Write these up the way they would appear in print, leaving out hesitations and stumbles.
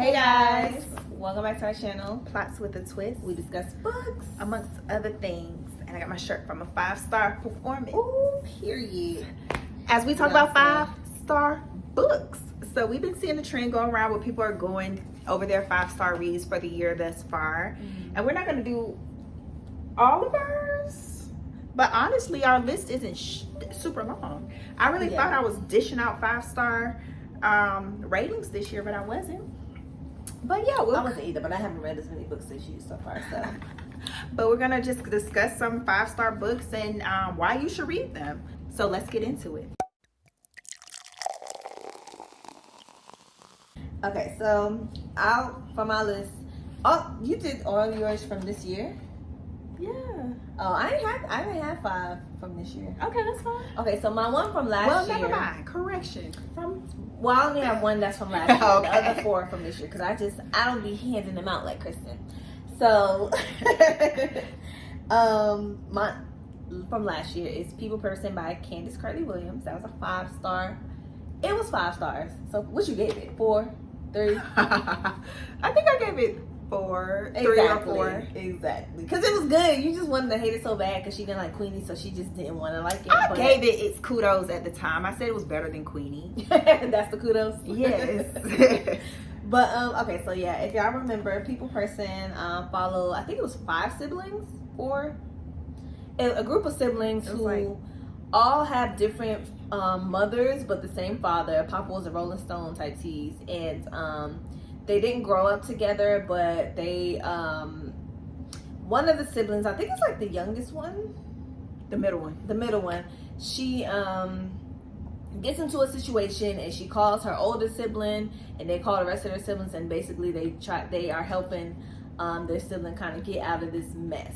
Hey guys, welcome back to our channel, Plots with a Twist. We discuss books. Amongst other things. And I got my shirt from a 5-star performance. Ooh, period. As we talk You know about what 5-star books. So we've been seeing the trend going around where people are going over their 5-star reads for the year thus far. And we're not going to do all of ours. But honestly, our list isn't super long. I really thought I was dishing out 5-star ratings this year, but I wasn't. But yeah, I wasn't either, but I haven't read as many books as you so far. So, but we're gonna just discuss some 5-star books and why you should read them. So let's get into it. okay, so out from my list. Oh, you did all yours from this year? Yeah. Oh, I didn't have 5 from this year. Okay, that's fine. Okay, so my one from last year. Well, never mind. Correction. Well, I only have one that's from last year. Okay. The other 4 from this year because I don't be handing them out like Kristen. So, my from last year is People Person by Candace Carly Williams. That was a 5-star. It was 5 stars. So, what you gave it? 4, 3? I think I gave it 4, 3 or 4. Exactly. Because it was good. You just wanted to hate it so bad because she didn't like Queenie, so she just didn't want to like it. I gave it its kudos at the time. I said it was better than Queenie. That's the kudos. Yes. But okay, so yeah, if y'all remember, People Person followed, I think it was 5 siblings, 4, a group of siblings who all have different mothers but the same father. Papa was a Rolling Stone type tease, and they didn't grow up together, but they one of the siblings, I think it's like the youngest one, the middle one, she gets into a situation and she calls her older sibling and they call the rest of their siblings, and basically they are helping their sibling kind of get out of this mess.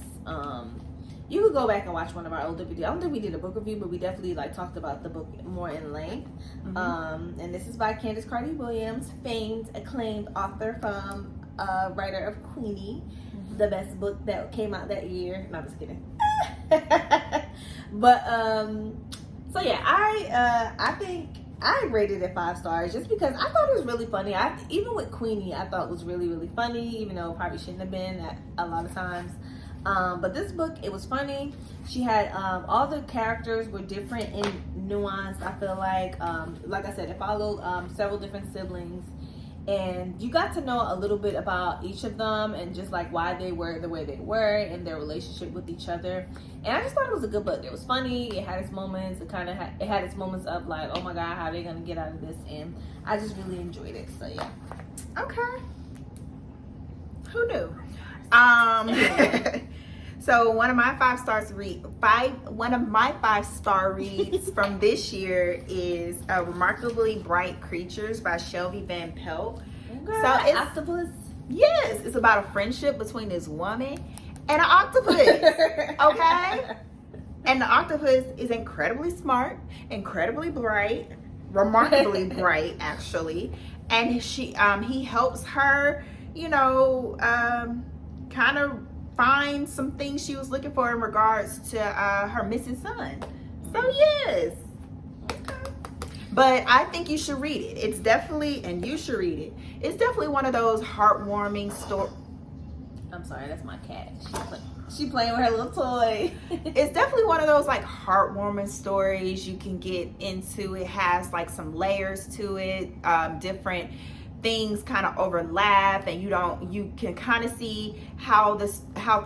You could go back and watch one of our older videos. I don't think we did a book review, but we definitely talked about the book more in length. And this is by Candace Carly Williams, famed, acclaimed author from writer of Queenie, the best book that came out that year. No, I'm just kidding. But so yeah, I think I rated it 5 stars just because I thought it was really funny. Even with Queenie, I thought it was really, really funny, even though it probably shouldn't have been at a lot of times. But this book, it was funny. She had all the characters were different in nuance. I feel like I said, it followed several different siblings, and you got to know a little bit about each of them and just why they were the way they were and their relationship with each other. And I just thought it was a good book. It was funny. It had its moments. It had its moments of oh my god, how are they gonna get out of this? And I just really enjoyed it. So yeah. Okay. Who knew? So one of my 5-star reads from this year is Remarkably Bright Creatures by Shelby Van Pelt. Okay. So it's octopus. Yes, it's about a friendship between this woman and an octopus. Okay? And the octopus is incredibly smart, incredibly bright, remarkably bright actually. And he helps her, kind of find some things she was looking for in regards to her missing son. So yes. Okay. But I think you should read it. It's definitely, and you should read it. It's definitely one of those heartwarming stories. I'm sorry, that's my cat. She playing with her little toy. It's definitely one of those heartwarming stories you can get into. It has some layers to it, different things kind of overlap, and you can kind of see how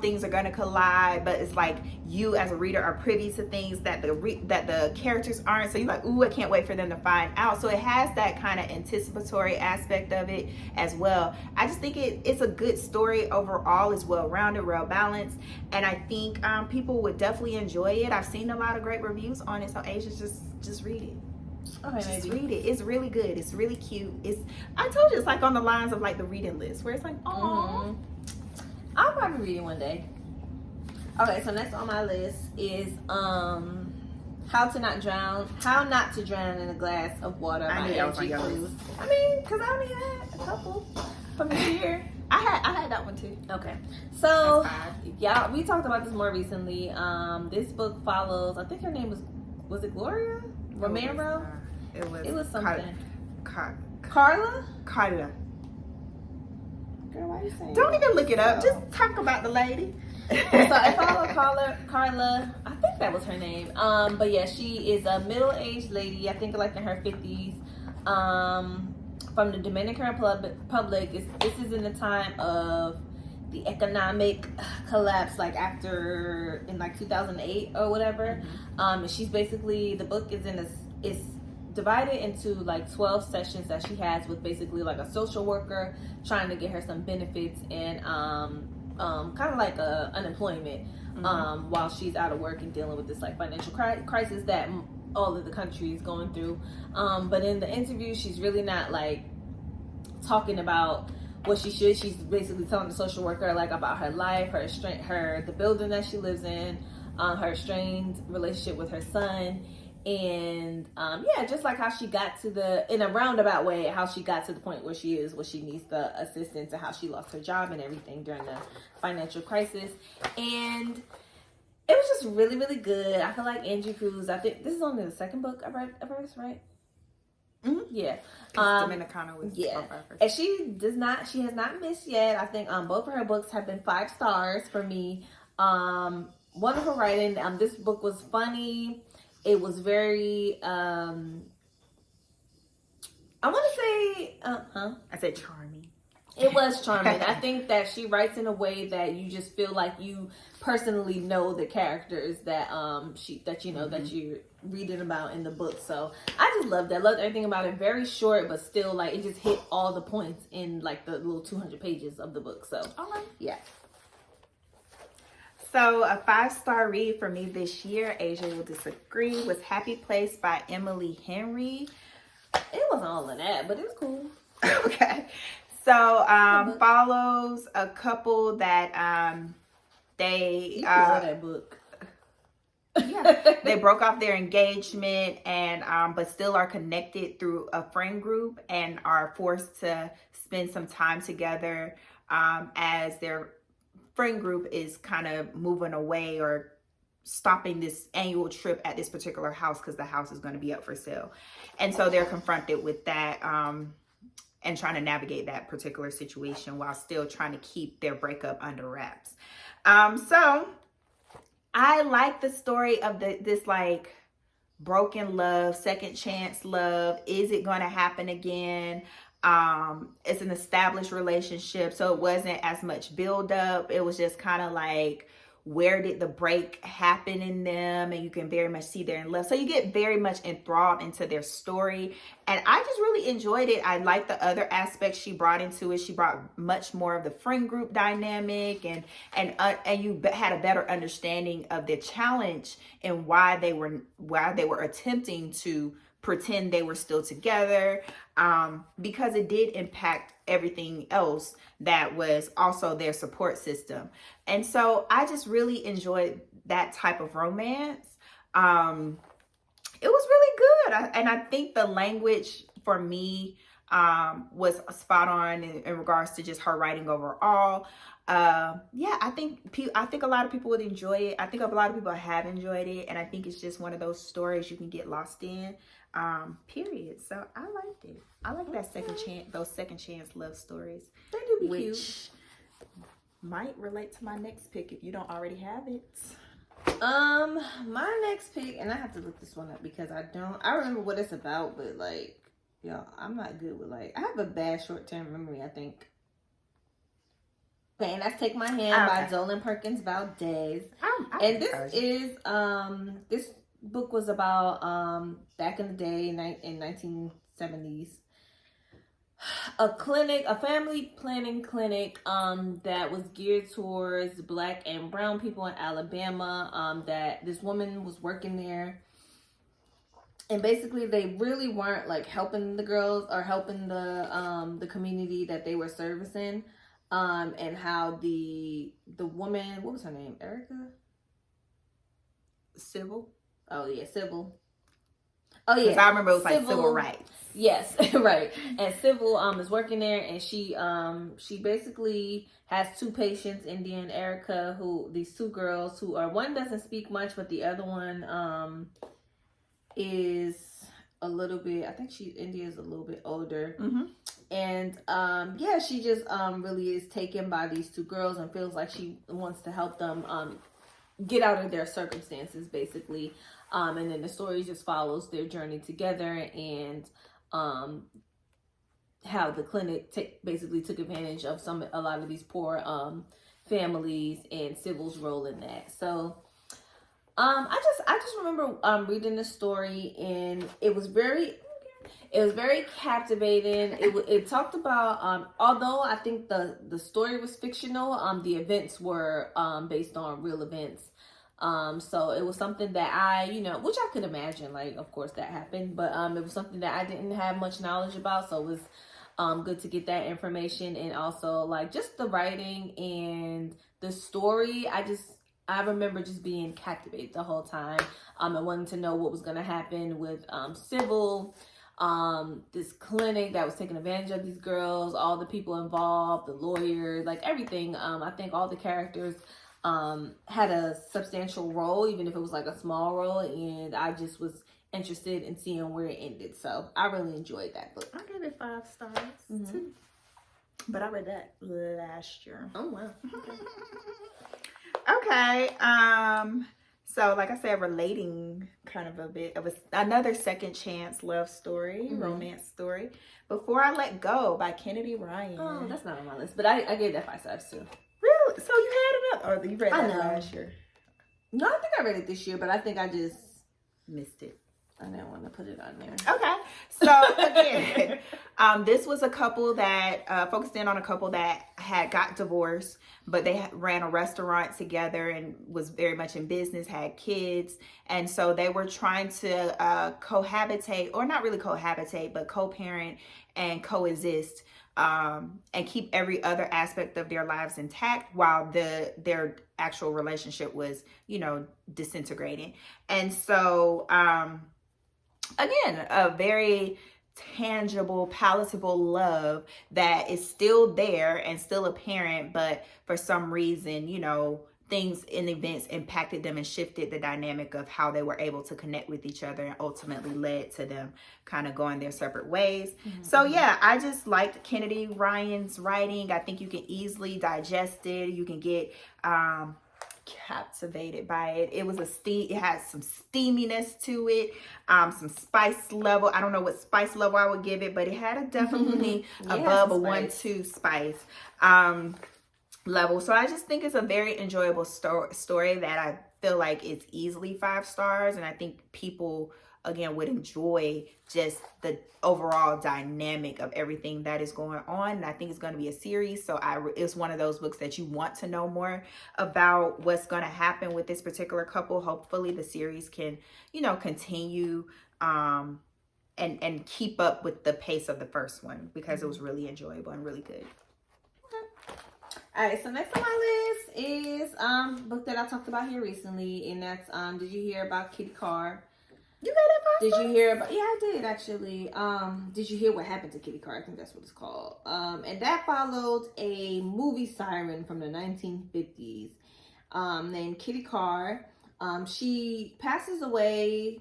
things are going to collide, but it's you as a reader are privy to things that the characters aren't, so you're ooh, I can't wait for them to find out. So it has that kind of anticipatory aspect of it as well. I just think it's a good story overall. It's well-rounded, well-balanced, and I think people would definitely enjoy it. I've seen a lot of great reviews on it, so Asia, just read it. Okay, just read it. It's really good. It's really cute. I told you, it's on the lines of the reading list where it's oh. I'll probably read it one day. Okay, so next on my list is How Not to Drown in a Glass of Water by Angie Cruz. I mean, because I only had a couple from this year. I had that one too. Okay, so yeah, we talked about this more recently. This book follows, I think her name was it Gloria Romero? It was something. Carla. Carla? Carla. Girl, why you saying Don't that? even look it up. So- Just talk about the lady. So I follow Carla, I think that was her name. But yeah, she is a middle-aged lady, I think like in her 50s, from the Dominican Republic. This is in the time of the economic collapse, like after in like 2008 or whatever. And she's basically, the book is divided into like 12 sessions that she has with basically like a social worker trying to get her some benefits and kind of like unemployment while she's out of work and dealing with this like financial crisis that all of the country is going through. But in the interview, she's really not like talking about what she should. She's basically telling the social worker like about her life, the building that she lives in, her strained relationship with her son, and yeah, just like how she got to in a roundabout way, how she got to the point where she is, where she needs the assistance, and how she lost her job and everything during the financial crisis. And it was just really, really good. I feel like Angie Cruz, I think this is only the second book I've read of hers, right? Mm-hmm. Yeah. Dominicana was yeah. And she has not missed yet. I think both of her books have been 5 stars for me. Wonderful writing. This book was funny. It was very I want to say I said charming. It was charming. I think that she writes in a way that you just feel like you personally know the characters that that you're reading about in the book. So I just loved that. Loved everything about it. Very short, but still like it just hit all the points in like the little 200 pages of the book. So yeah. So a 5-star read for me this year, Asia will disagree, was Happy Place by Emily Henry. It wasn't all of that, but it was cool. Okay. So follows a couple that they love that book. Yeah, they broke off their engagement and but still are connected through a friend group and are forced to spend some time together as their friend group is kind of moving away or stopping this annual trip at this particular house because the house is going to be up for sale. And so they're confronted with that and trying to navigate that particular situation while still trying to keep their breakup under wraps. So I like the story of this like broken love, second chance love. Is it going to happen again? It's an established relationship, so it wasn't as much build up. It was just kind of like, where did the break happen in them? And you can very much see they're in love. So you get very much enthralled into their story. And I just really enjoyed it. I like the other aspects she brought into it. She brought much more of the friend group dynamic and you had a better understanding of the challenge and why they were attempting to pretend they were still together, because it did impact everything else that was also their support system. And so I just really enjoyed that type of romance. It was really good. And I think the language for me was spot on in regards to just her writing overall. Yeah, I think a lot of people would enjoy it. I think a lot of people have enjoyed it. And I think it's just one of those stories you can get lost in. Period. So I liked it. I like that those second chance love stories. They do be which cute. Might relate to my next pick if you don't already have it. My next pick, and I have to look this one up because I remember what it's about, but like, yo, I'm not good with I have a bad short-term memory, I think. Okay, and that's Take My Hand by Dolan Perkins Valdez. And this is, this book was about, back in the day in 1970s, a family planning clinic that was geared towards Black and brown people in Alabama, that this woman was working there, and basically they really weren't like helping the girls or helping the community that they were servicing, and how the woman, what was her name, Erica? Sybil? Oh yeah, Sybil. Oh yeah, I remember it was like civil rights. Yes, right. And Sybil is working there, and she basically has 2 patients, India and Erica, these 2 girls who are, one doesn't speak much, but the other one is a little bit. I think India is a little bit older, Mm-hmm. and yeah, she just really is taken by these two girls and feels like she wants to help them get out of their circumstances, basically. And then the story just follows their journey together and how the clinic basically took advantage of a lot of these poor families and Sybil's role in that. So I just remember reading the story, and it was very captivating. It talked about although I think the story was fictional, the events were based on real events. So it was something that I, which I could imagine, like, of course that happened, but it was something that I didn't have much knowledge about. So it was good to get that information, and also like just the writing and the story. I remember just being captivated the whole time. And wanting to know what was going to happen with Sybil, this clinic that was taking advantage of these girls, all the people involved, the lawyers, like everything. I think all the characters had a substantial role, even if it was like a small role, and I just was interested in seeing where it ended. So I really enjoyed that book. I gave it 5 stars too. But I read that last year. Oh wow. Okay. So like I said, relating kind of a bit of another second chance love story, romance story. Before I Let Go by Kennedy Ryan. Oh, that's not on my list, but I gave that 5 stars too. Really? So you had another, or you read that last year? No, I think I read it this year, but I think I just missed it. I didn't want to put it on there. Okay. So again, this was a couple that focused in on a couple that had got divorced, but they ran a restaurant together and was very much in business, had kids. And so they were trying to cohabitate, or not really cohabitate, but co-parent and coexist, and keep every other aspect of their lives intact while their actual relationship was, disintegrating. And so, again, a very tangible, palatable love that is still there and still apparent, but for some reason, things and events impacted them and shifted the dynamic of how they were able to connect with each other, and ultimately led to them kind of going their separate ways. So yeah, I just liked Kennedy Ryan's writing. I think you can easily digest it. You can get captivated by it. It has some steaminess to it, some spice level. I don't know what spice level I would give it, but it had a definitely above a 1-2 spice level. So I just think it's a very enjoyable story that I feel like it's easily 5 stars, and I think people again would enjoy just the overall dynamic of everything that is going on. And I think it's going to be a series, so it's one of those books that you want to know more about what's going to happen with this particular couple. Hopefully the series can continue and keep up with the pace of the first one, because it was really enjoyable and really good. All right, so next on my list is a book that I talked about here recently, and that's did you hear about Kitty Carr? You got that? Did you hear about? Yeah, I did actually. Did you hear what happened to Kitty Carr? I think that's what it's called. And that followed a movie siren from the 1950s, named Kitty Carr. She passes away.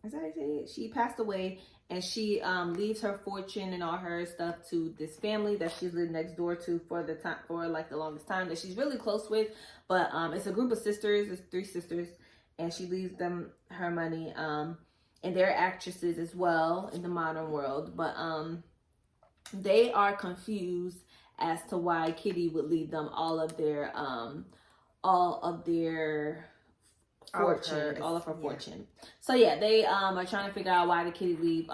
Is that how you say it? She passed away, and she leaves her fortune and all her stuff to this family that she's lived next door to for the longest time, that she's really close with. But it's a group of sisters. It's 3 sisters. And she leaves them her money, and they're actresses as well in the modern world. But they are confused as to why Kitty would leave them all of their fortune, all of her fortune. So yeah, they are trying to figure out why did Kitty leave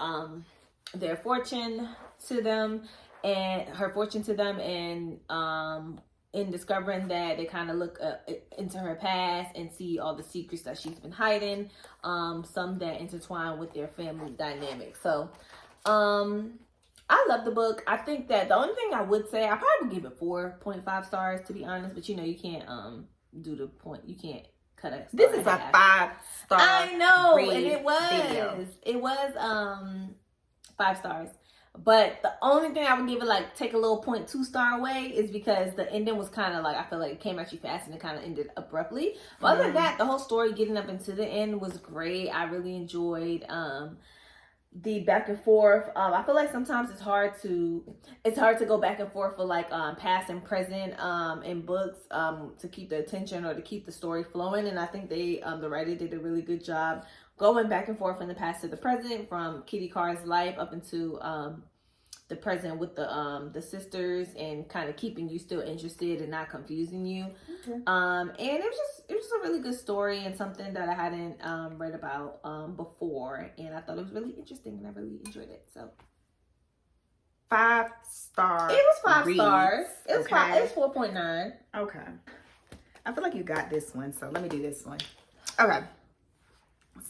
their fortune to them, and her fortune to them, and in discovering that, they kind of look into her past and see all the secrets that she's been hiding, some that intertwine with their family dynamic. So I love the book. I think that the only thing I would say, I probably would give it 4.5 stars, to be honest, but you can't do the point, you can't cut a star. This is a 5-star. I know, and it was 5 stars. But the only thing I would give it, take a little 0.2 star away, is because the ending was kind of I feel like it came at you fast and it kind of ended abruptly. But other than that, the whole story getting up into the end was great. I really enjoyed the back and forth. I feel like sometimes it's hard to go back and forth for like past and present in books to keep the attention or to keep the story flowing. And I think the writer did a really good job going back and forth from the past to the present, from Kitty Carr's life up into the present with the sisters, and kind of keeping you still interested and not confusing you. Okay. And it was a really good story and something that I hadn't read about before, and I thought it was really interesting and I really enjoyed it. So 5 stars. it was 5 reads. stars. It was Okay. It was 4.9. Okay. I feel like you got this one, so let me do this one. Okay.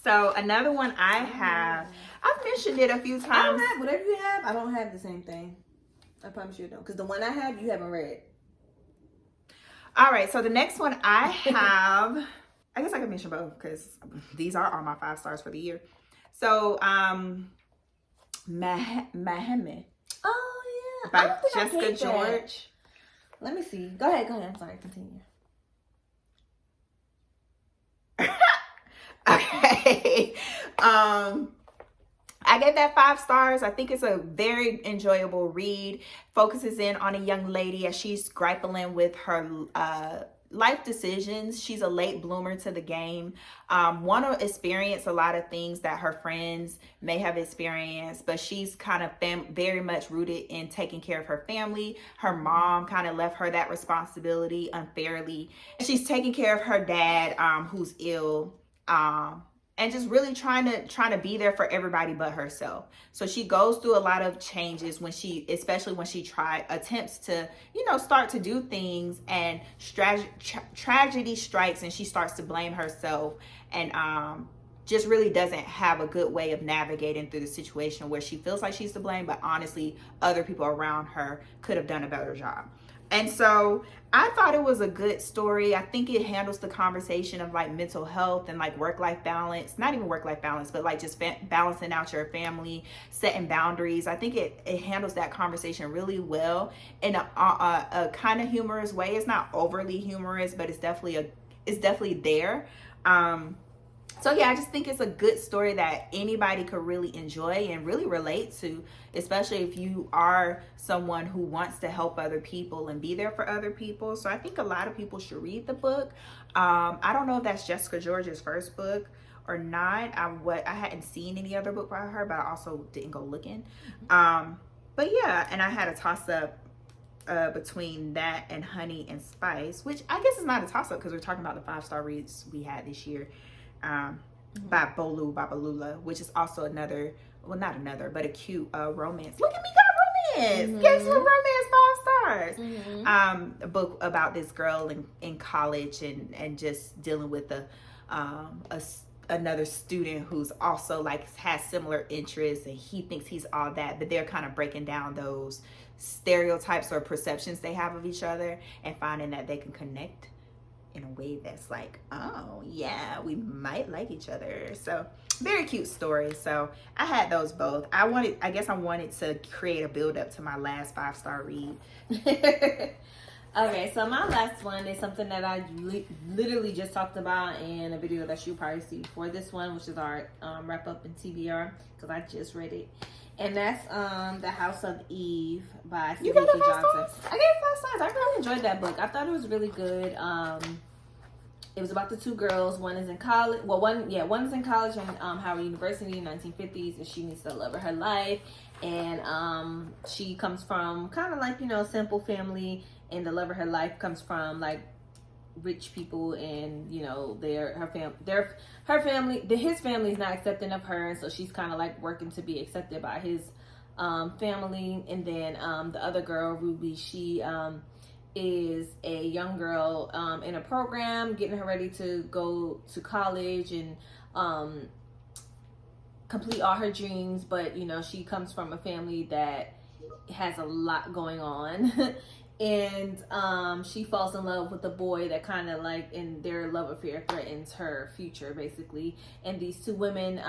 So another one I have, I've mentioned it a few I don't times. have whatever you have. I don't have the same thing. I promise you don't, because the one I have you haven't read. All right, so the next one I have, I guess I can mention both because these are all my 5 stars for the year. So, Mahame Oh yeah, I by don't think I Jessica picked that. George. Let me see. Go ahead. I'm sorry. Continue. Okay. I gave that 5 stars. I think it's a very enjoyable read. Focuses in on a young lady as she's grappling with her life decisions. She's a late bloomer to the game. Want to experience a lot of things that her friends may have experienced, but she's kind of very much rooted in taking care of her family. Her mom kind of left her that responsibility unfairly. She's taking care of her dad, who's ill. And just really trying to be there for everybody but herself. So she goes through a lot of changes especially when she attempts to, start to do things, and tragedy strikes and she starts to blame herself, and just really doesn't have a good way of navigating through the situation where she feels like she's to blame, but honestly, other people around her could have done a better job. And so I thought it was a good story. I think it handles the conversation of like mental health and like work-life balance, not even work-life balance, but like just balancing out your family, setting boundaries. I think it handles that conversation really well in a kind of humorous way. It's not overly humorous, but it's definitely there. So yeah, I just think it's a good story that anybody could really enjoy and really relate to, especially if you are someone who wants to help other people and be there for other people. So I think a lot of people should read the book. I don't know if that's Jessica George's first book or not. I hadn't seen any other book by her, but I also didn't go looking. But yeah, and I had a toss up between that and Honey and Spice, which I guess is not a toss up because we're talking about the 5-star reads we had this year. By Bolu Babalula, which is also but a cute romance. Look at me, got romance. Gave some romance 5 stars. A book about this girl in college and just dealing with another student who's also like has similar interests, and he thinks he's all that, but they're kind of breaking down those stereotypes or perceptions they have of each other and finding that they can connect in a way that's like, oh yeah, we might like each other. So very cute story. So I had those both. I guess I wanted to create a build up to my last 5-star read. Okay, so my last one is something that I literally just talked about in a video that you'll probably see before this one, which is our wrap up in TBR, because I just read it. And that's The House of Eve by You got Samantha it 5 Johnson. stars? I gave it 5 stars. I really enjoyed that book. I thought it was really good. It was about the 2 girls. One is in college. Well, one is in college in Howard University in 1950s, and she meets the love of her life. And she comes from kind of like, simple family, and the love of her life comes from like rich people, and his family is not accepting of her, and so she's kind of like working to be accepted by his family. And then the other girl, Ruby, she is a young girl in a program getting her ready to go to college and complete all her dreams, but she comes from a family that has a lot going on. And she falls in love with a boy that kind of like, in their love affair, threatens her future basically. And these 2 women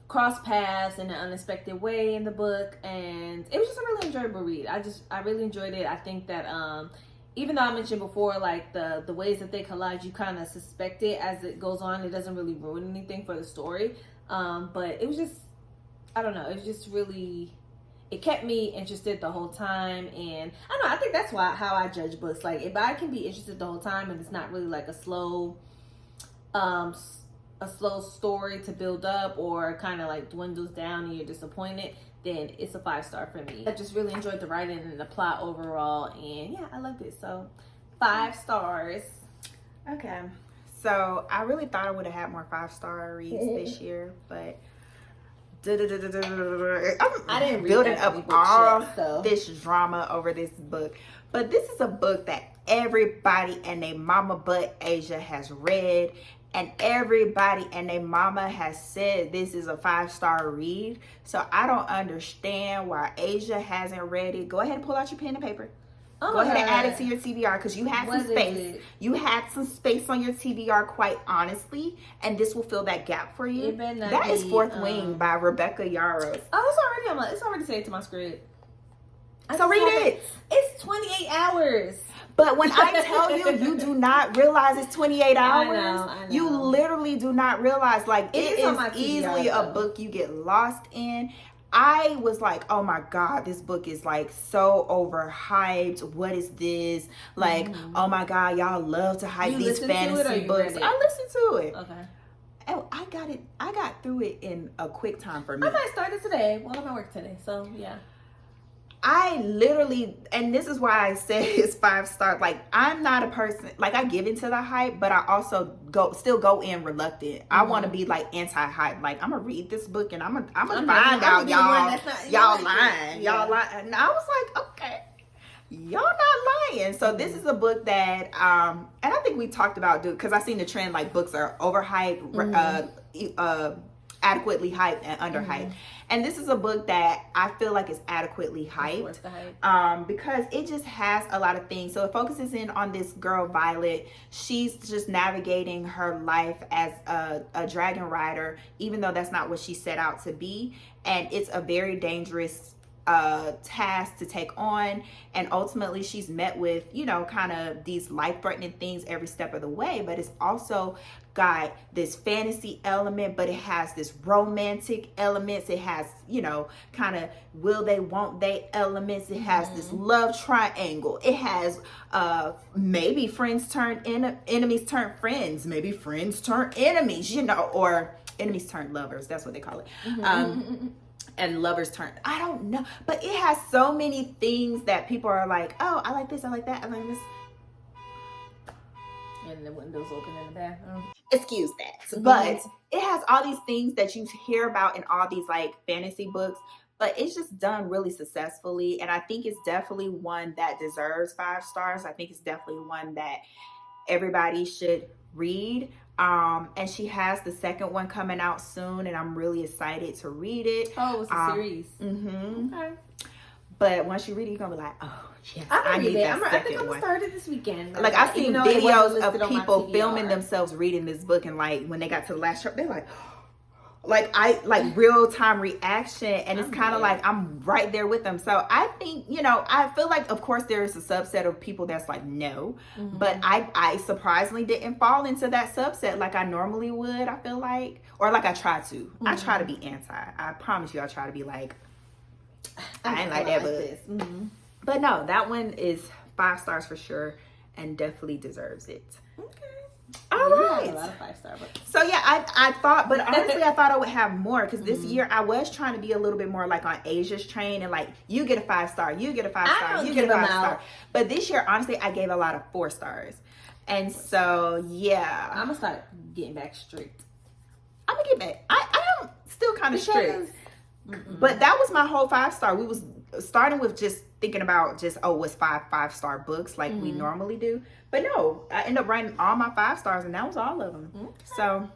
cross paths in an unexpected way in the book, and it was just a really enjoyable read. I really enjoyed it. I think that even though I mentioned before, like the ways that they collide, you kind of suspect it as it goes on. It doesn't really ruin anything for the story, but it was just I don't know, it's just really, it kept me interested the whole time. And I don't know, I think that's how I judge books. Like, if I can be interested the whole time and it's not really like a slow story to build up, or kind of like dwindles down and you're disappointed, then it's a 5-star for me. I just really enjoyed the writing and the plot overall, and yeah, I loved it. So 5 stars. Okay, so I really thought I would have had more 5-star reads this year, but I didn't building up all this drama over this book. But this is a book that everybody and their mama but Asia has read, and everybody and their mama has said this is a 5-star read. So I don't understand why Asia hasn't read it. Go ahead and pull out your pen and paper. Go ahead and add it to your TBR, because you had some space. You had some space on your TBR, quite honestly, and this will fill that gap for you. That is Fourth Wing by Rebecca Yarros. Oh, it's already saved to my script. So read it. It's 28 hours. But when I tell you, you do not realize it's 28 hours. I know. You literally do not realize. Like, it is easily a though. book you get lost in. I was like, oh my God, this book is like so overhyped. What is this? Like, oh my God, y'all love to hype these fantasy books. I listened to it. Okay. And I got through it in a quick time for me. I might start it today. Well, I'm at work today, so yeah. I literally, and this is why I say it's 5-star. Like, I'm not a person, like, I give into the hype, but I also still go in reluctant. I want to be like anti-hype. Like, I'm gonna read this book and I'm gonna find out y'all lying. Y'all lying. And I was like, okay, y'all not lying. So this is a book that, and I think we talked about, because I seen the trend, like, books are overhyped, adequately hyped and underhyped. And this is a book that I feel like is adequately hyped, because it just has a lot of things. So it focuses in on this girl, Violet. She's just navigating her life as a dragon rider, even though that's not what she set out to be. And it's a very dangerous task to take on, and ultimately she's met with, you know, kind of these life-threatening things every step of the way. But it's also got this fantasy element, but it has this romantic elements. It has, you know, kind of will they won't they elements. It has this love triangle. It has maybe friends turn enemies turn friends, maybe friends turn enemies, you know, or enemies turn lovers. That's what they call it. And lovers turn, I don't know, but it has so many things that people are like, oh, I like this, I like that, I like this. And the windows open in the bathroom. Excuse that. But it has all these things that you hear about in all these like fantasy books, but it's just done really successfully. And I think it's definitely one that deserves 5 stars. I think it's definitely one that everybody should read. And she has the second one coming out soon, and I'm really excited to read it. Oh, it's a series. Okay. But once you read it, you're gonna be like, oh yes, I need that second one. I think I'm gonna start it this weekend. Like, I've seen videos of people filming themselves reading this book, and like when they got to the last chapter, they're like real time reaction, and it's kind of like I'm right there with them. So I think, you know, I feel like, of course, there is a subset of people that's like no, but I surprisingly didn't fall into that subset like I normally would. I feel like, or like I try to. I try to be anti. I promise you, I try to be like, I ain't like that book. But no, that one is 5 stars for sure, and definitely deserves it. Okay. All right. A lot of 5-star books. So yeah, I thought, but honestly, I thought I would have more, because this year I was trying to be a little bit more like on Asia's train, and like, you get a 5-star, you get a 5-star, you get a 5-star. But this year, honestly, I gave a lot of 4 stars, and so yeah, I'm gonna start getting back strict. I'm gonna get back. I am still kind of strict, but that was my whole 5-star. We was starting with just thinking about just, oh, what's 5-star books like we normally do. But no, I ended up writing all my 5 stars, and that was all of them. So,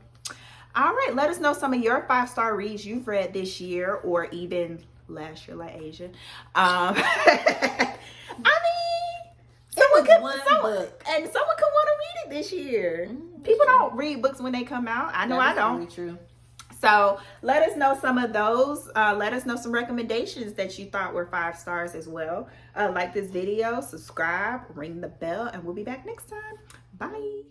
all right, let us know some of your 5-star reads you've read this year, or even last year, like Asia. I mean, someone could want to read it this year. People don't read books when they come out. I know I don't. Really true. So let us know some of those. Let us know some recommendations that you thought were 5 stars as well. Like this video, subscribe, ring the bell, and we'll be back next time. Bye.